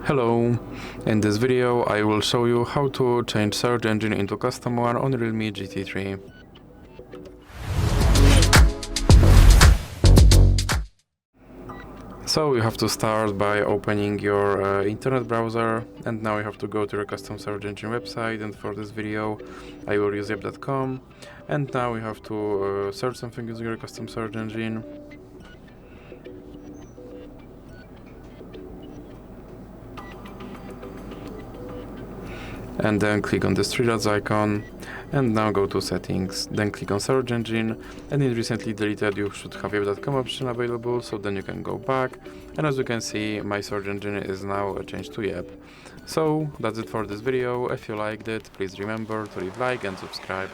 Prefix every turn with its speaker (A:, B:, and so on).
A: Hello, in this video I will show you how to change search engine into custom one on REALME GT3. So you have to start by opening your internet browser, and now you have to go to your custom search engine website, and for this video I will use yep.com, and now you have to search something using your custom search engine. And then click on the three dots icon, and now go to settings, then click on search engine, and in recently deleted you should have yep.com option available, so then you can go back, and as you can see my search engine is now changed to Yep. So that's it for this video. If you liked it, please remember to leave like and subscribe.